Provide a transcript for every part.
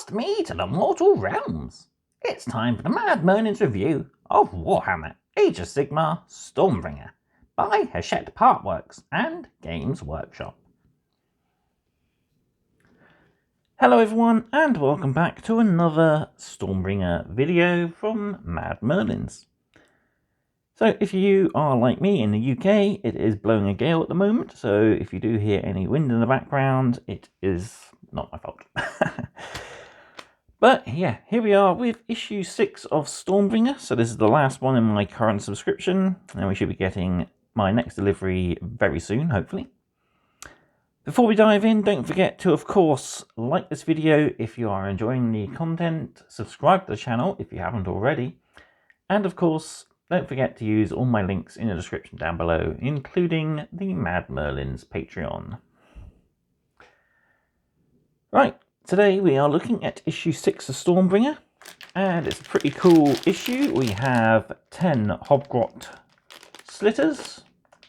Cast me to the mortal realms. It's time for the Mad Merlins review of Warhammer Age of Sigmar Stormbringer by Hachette Partworks and Games Workshop. Hello everyone and welcome back to another Stormbringer video from Mad Merlins. So if you are like me in the UK, it is blowing a gale at the moment, so if you do hear any wind in the background, it is not my fault. But yeah, here we are with issue 6 of Stormbringer. So this is the last one in my current subscription, and we should be getting my next delivery very soon, hopefully. Before we dive in, don't forget to, of course, like this video if you are enjoying the content, subscribe to the channel if you haven't already, and of course, don't forget to use all my links in the description down below, including the Mad Merlins Patreon. Right, today we are looking at issue 6 of Stormbringer, and it's a pretty cool issue. We have 10 Hobgrot slitters,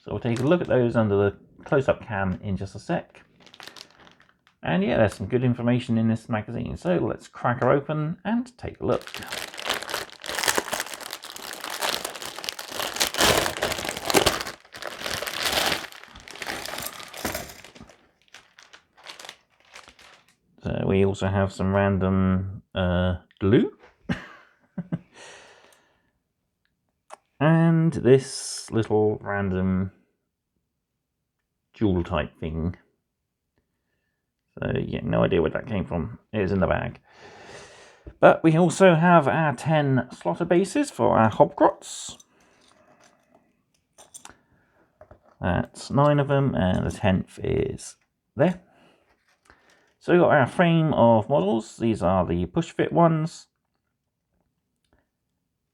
so we'll take a look at those under the close-up cam in just a sec. And yeah, there's some good information in this magazine, so let's crack her open and take a look. So we also have some random glue. And this little random jewel type thing. So yeah, no idea where that came from. It is in the bag. But we also have our 10 slaughter bases for our Hobgrots. That's 9 of them, and the 10th is there. So we've got our frame of models. These are the push fit ones.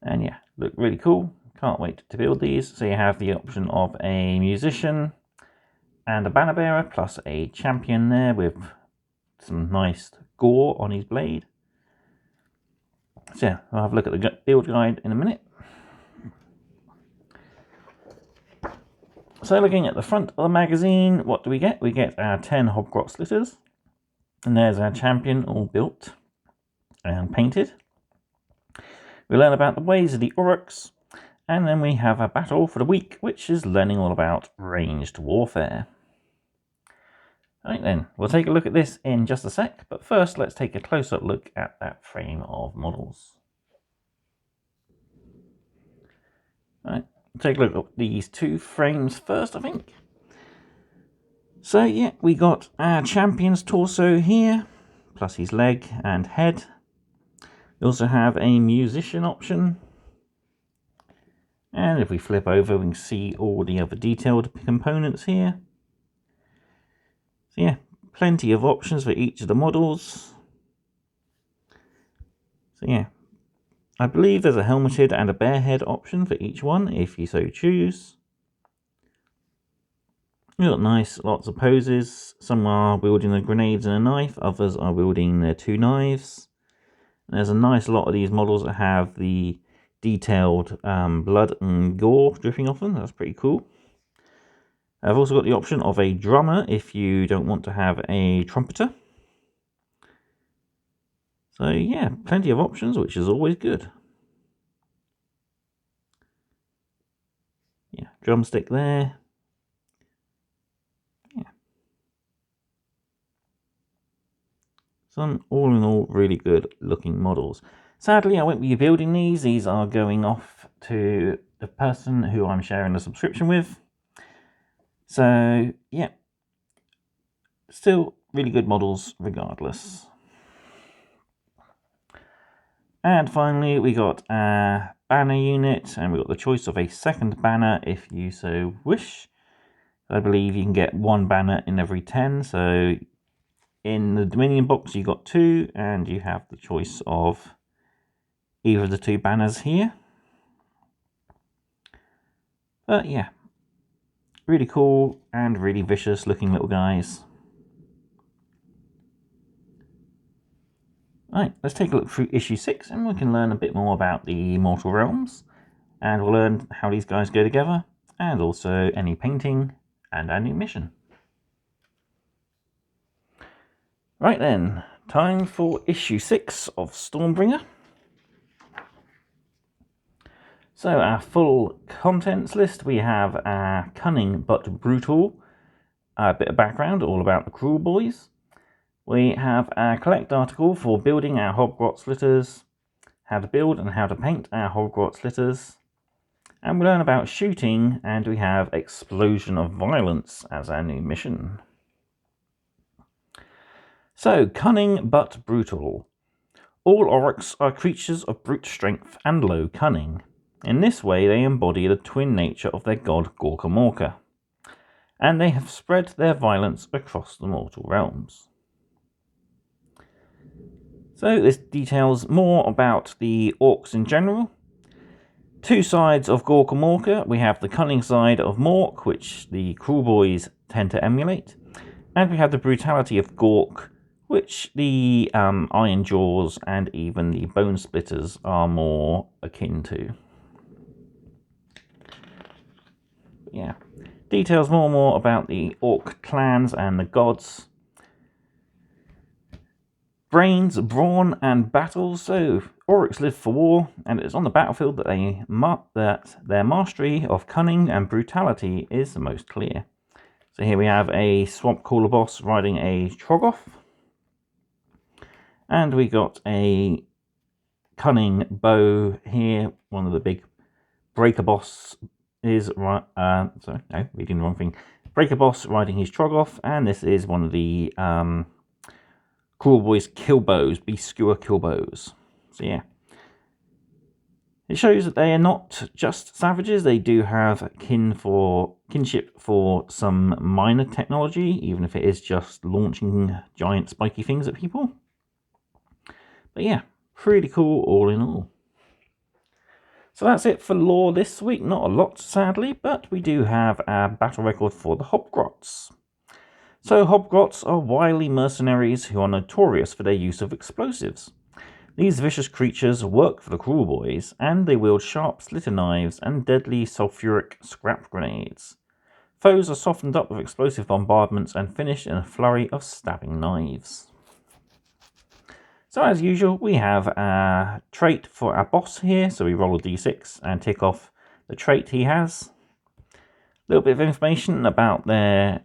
And yeah, look really cool. Can't wait to build these. So you have the option of a musician and a banner bearer, plus a champion there with some nice gore on his blade. So yeah, I'll have a look at the build guide in a minute. So looking at the front of the magazine, what do we get? We get our 10 Hobgrot slitters. And there's our champion all built and painted. We learn about the ways of the orcs. And then we have a battle for the week, which is learning all about ranged warfare. Right then, we'll take a look at this in just a sec, but first let's take a close-up look at that frame of models. Right, we'll take a look at these two frames first, I think. So yeah, we got our champion's torso here, plus his leg and head. We also have a musician option. And if we flip over, we can see all the other detailed components here. So yeah, plenty of options for each of the models. So yeah, I believe there's a helmeted and a bear head option for each one, if you so choose. We've got nice, lots of poses. Some are wielding the grenades and a knife, others are wielding their 2 knives. And there's a nice lot of these models that have the detailed blood and gore dripping off them. That's pretty cool. I've also got the option of a drummer if you don't want to have a trumpeter. So yeah, plenty of options, which is always good. Yeah, drumstick there. Yeah. Some all in all really good looking models. Sadly, I won't be building these. These are going off to the person who I'm sharing the subscription with. So yeah, still really good models regardless. And finally, we got a banner unit, and we got the choice of a second banner if you so wish. I believe you can get 1 banner in every 10. So in the Dominion box, you got 2, and you have the choice of either of the 2 banners here. But yeah, really cool and really vicious looking little guys. Right, let's take a look through issue 6 and we can learn a bit more about the Mortal Realms. And we'll learn how these guys go together, and also any painting and any mission. Right then, time for issue 6 of Stormbringer. So our full contents list, we have our cunning but brutal, a bit of background all about the Kruelboys. We have our collect article for building our Hobgrots litters, how to build and how to paint our Hobgrots litters, and we learn about shooting, and we have explosion of violence as our new mission. So, cunning but brutal. All orcs are creatures of brute strength and low cunning. In this way they embody the twin nature of their god Gorkamorka, and they have spread their violence across the mortal realms. So this details more about the orcs in general. Two sides of Gorkamorka. We have the cunning side of Mork, which the Kruelboys tend to emulate, and we have the brutality of Gork, which the Iron Jaws and even the Bone Splitters are more akin to. Yeah, details more and more about the orc clans and the gods. Brains, brawn, and battles. So orcs live for war, and it's on the battlefield that their mastery of cunning and brutality is the most clear. So here we have a swamp crawler boss riding a Troggoth, and we got a cunning bow here. One of the big breaker boss is reading the wrong thing. Breaker boss riding his Troggoth, and this is one of the Kruelboys kill bows, beast skewer kill bows. So yeah, it shows that they are not just savages. They do have kinship for some minor technology, even if it is just launching giant spiky things at people. But yeah, pretty cool all in all. So that's it for lore this week. Not a lot, sadly, but we do have our battle record for the Hobgrots. So Hobgrots are wily mercenaries who are notorious for their use of explosives. These vicious creatures work for the Kruelboys, and they wield sharp slitter knives and deadly sulfuric scrap grenades. Foes are softened up with explosive bombardments and finished in a flurry of stabbing knives. So as usual, we have a trait for our boss here. So we roll a d6 and tick off the trait he has. A little bit of information about their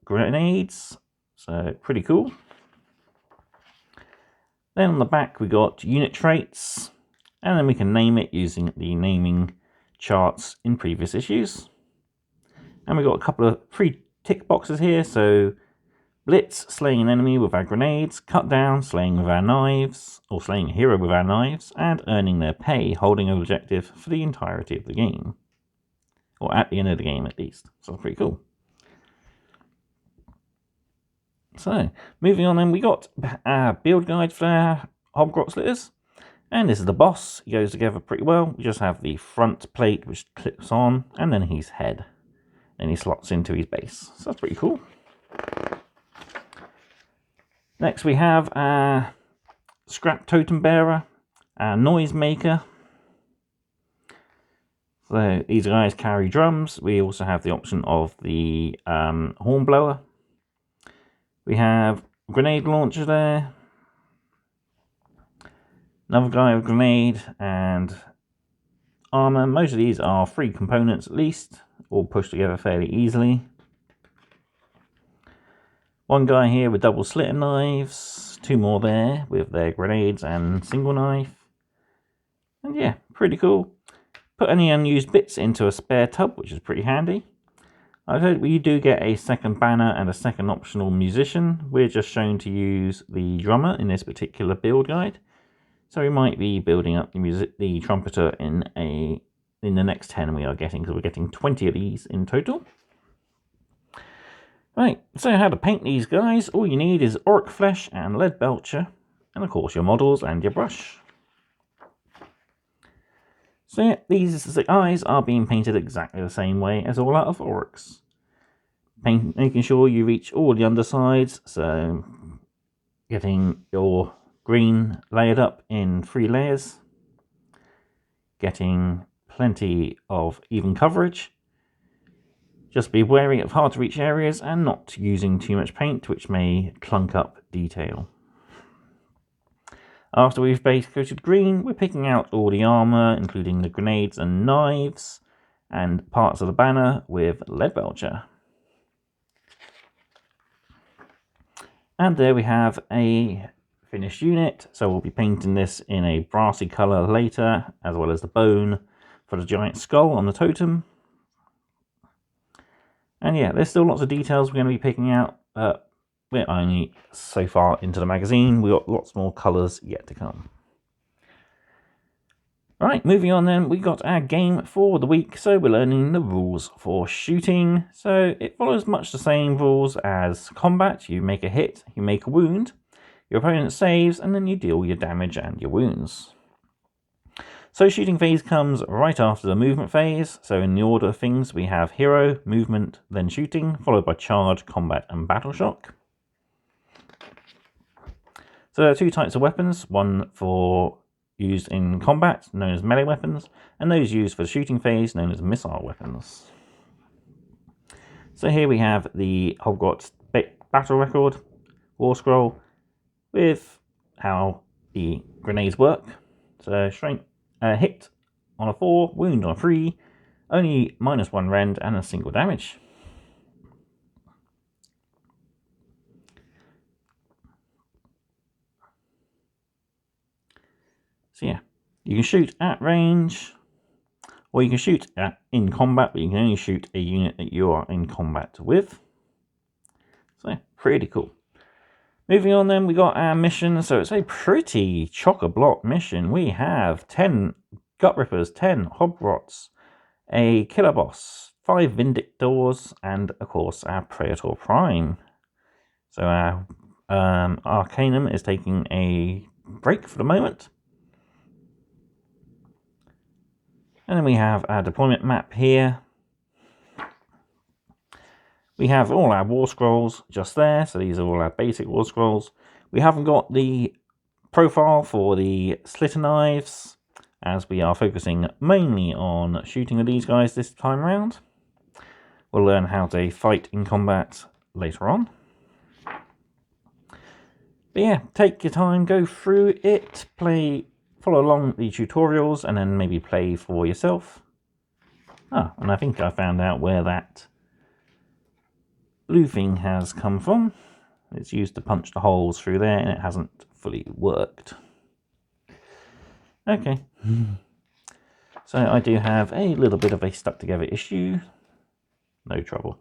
grenades. So pretty cool. Then on the back we got unit traits. And then we can name it using the naming charts in previous issues. And we got a couple of pre-tick boxes here. So Blitz, slaying an enemy with our grenades. Cut down, slaying with our knives, or slaying a hero with our knives, and earning their pay, holding an objective for the entirety of the game. Or at the end of the game, at least. So that's pretty cool. So, moving on then, we got our build guide for our Hobgrots litters. And this is the boss. He goes together pretty well. We just have the front plate, which clips on, and then his head. And he slots into his base. So that's pretty cool. Next we have our scrap totem bearer, our noise maker. So these guys carry drums. We also have the option of the horn blower. We have a grenade launcher there. Another guy with grenade and armor. Most of these are 3 components at least, all pushed together fairly easily. One guy here with double slitter knives, 2 more there with their grenades and single knife. And yeah, pretty cool. Put any unused bits into a spare tub, which is pretty handy. I hope we do get a second banner and a second optional musician. We're just shown to use the drummer in this particular build guide. So we might be building up the trumpeter in the next 10 we are getting, because we're getting 20 of these in total. Right, so how to paint these guys. All you need is orc flesh and lead belcher, and of course your models and your brush. So yeah, these eyes are being painted exactly the same way as all our other orcs. Making sure you reach all the undersides, so getting your green layered up in 3 layers. Getting plenty of even coverage. Just be wary of hard to reach areas and not using too much paint, which may clunk up detail. After we've base coated green, we're picking out all the armour, including the grenades and knives, and parts of the banner with lead belcher. And there we have a finished unit, so we'll be painting this in a brassy colour later, as well as the bone for the giant skull on the totem. And yeah, there's still lots of details we're going to be picking out, but we're only so far into the magazine. We've got lots more colours yet to come. Alright, moving on then, we got our game for the week, so we're learning the rules for shooting. So it follows much the same rules as combat. You make a hit, you make a wound, your opponent saves, and then you deal your damage and your wounds. So shooting phase comes right after the movement phase. So in the order of things, we have hero, movement, then shooting, followed by charge, combat, and battle shock. So there are two types of weapons, one for used in combat, known as melee weapons, and those used for the shooting phase, known as missile weapons. So here we have the Hobgrots battle record, war scroll, with how the grenades work. So strength, hit on a 4, wound on a 3, only -1 rend, and a single damage. So yeah, you can shoot at range, or you can shoot in combat, but you can only shoot a unit that you are in combat with. So yeah, pretty cool. Moving on then, we got our mission. So it's a pretty chock-a-block mission. We have 10 Gut Rippers, 10 Hobgrots, a Killer Boss, 5 Vindictors, and of course our Praetor Prime. So our Arcanum is taking a break for the moment. And then we have our deployment map here. We have all our war scrolls just there, so these are all our basic war scrolls. We haven't got the profile for the slitter knives, as we are focusing mainly on shooting with these guys this time around. We'll learn how to fight in combat later on. But yeah, take your time, go through it, follow along the tutorials, and then maybe play for yourself. And I think I found out where that blue thing has come from. It's used to punch the holes through there, and it hasn't fully worked. Okay. So I do have a little bit of a stuck together issue. No trouble.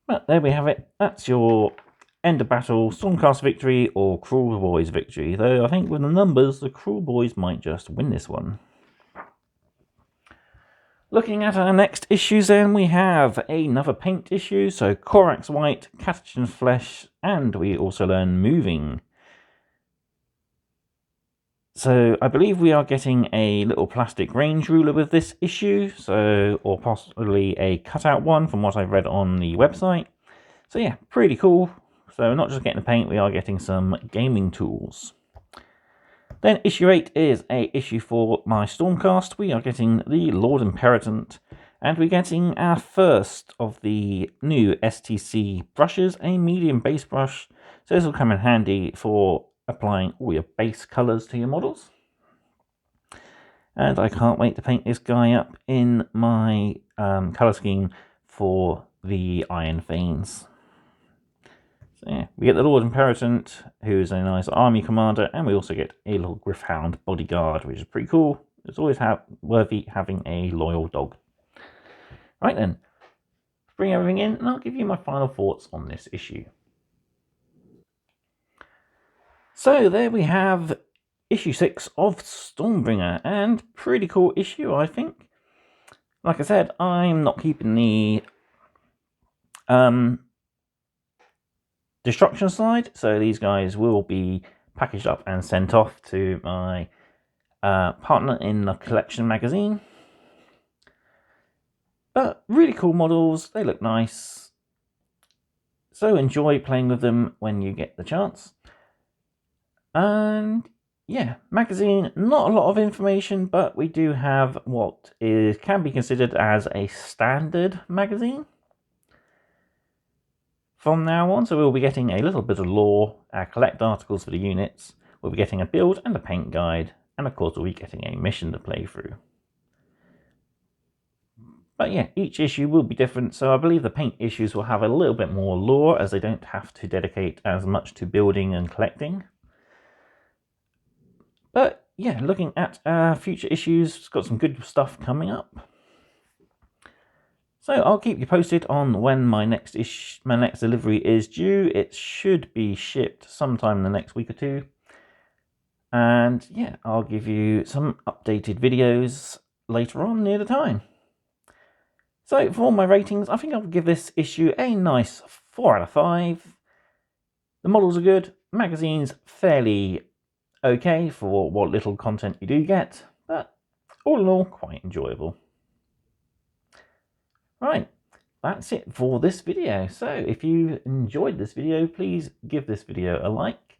But there we have it. That's your end of battle, Stormcast victory, or Kruelboys victory. Though I think with the numbers, the Kruelboys might just win this one. Looking at our next issues then, we have another paint issue. So Corax White, Catachan Flesh, and we also learn Moving. So I believe we are getting a little plastic range ruler with this issue, or possibly a cutout one from what I've read on the website. So yeah, pretty cool. So not just getting the paint, we are getting some gaming tools. Then issue 8 is a issue for my Stormcast. We are getting the Lord Imperatant, and we're getting our first of the new STC brushes, a medium base brush. So this will come in handy for applying all your base colours to your models. And I can't wait to paint this guy up in my colour scheme for the Iron Thanes. So yeah, we get the Lord Imperatant, who is a nice army commander, and we also get a little Gryph-hound bodyguard, which is pretty cool. It's always worthy having a loyal dog. Right then, bring everything in, and I'll give you my final thoughts on this issue. So there we have issue 6 of Stormbringer, and pretty cool issue, I think. Like I said, I'm not keeping the destruction side, so these guys will be packaged up and sent off to my partner in the collection magazine. But really cool models, they look nice, so enjoy playing with them when you get the chance. And yeah, magazine, not a lot of information, but we do have what can be considered as a standard magazine. from now on. So we'll be getting a little bit of lore, collect articles for the units. We'll be getting a build and a paint guide. And of course, we'll be getting a mission to play through. But yeah, each issue will be different, so I believe the paint issues will have a little bit more lore, as they don't have to dedicate as much to building and collecting. But yeah, looking at future issues, it's got some good stuff coming up. So I'll keep you posted on when my next delivery is due. It should be shipped sometime in the next week or two. And yeah, I'll give you some updated videos later on near the time. So for all my ratings, I think I'll give this issue a nice 4 out of 5. The models are good, magazine's fairly okay for what little content you do get, but all in all, quite enjoyable. Right, that's it for this video. So if you enjoyed this video, please give this video a like,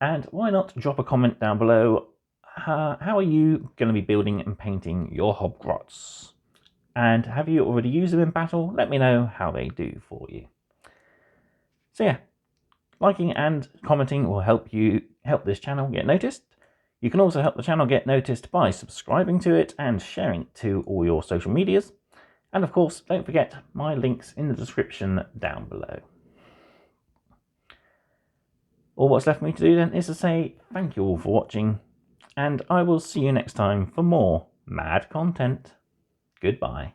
and why not drop a comment down below. How are you going to be building and painting your Hobgrots? And have you already used them in battle? Let me know how they do for you. So yeah, liking and commenting will help this channel get noticed. You can also help the channel get noticed by subscribing to it and sharing it to all your social medias. And of course, don't forget my links in the description down below. All what's left for me to do then is to say thank you all for watching, and I will see you next time for more mad content. Goodbye.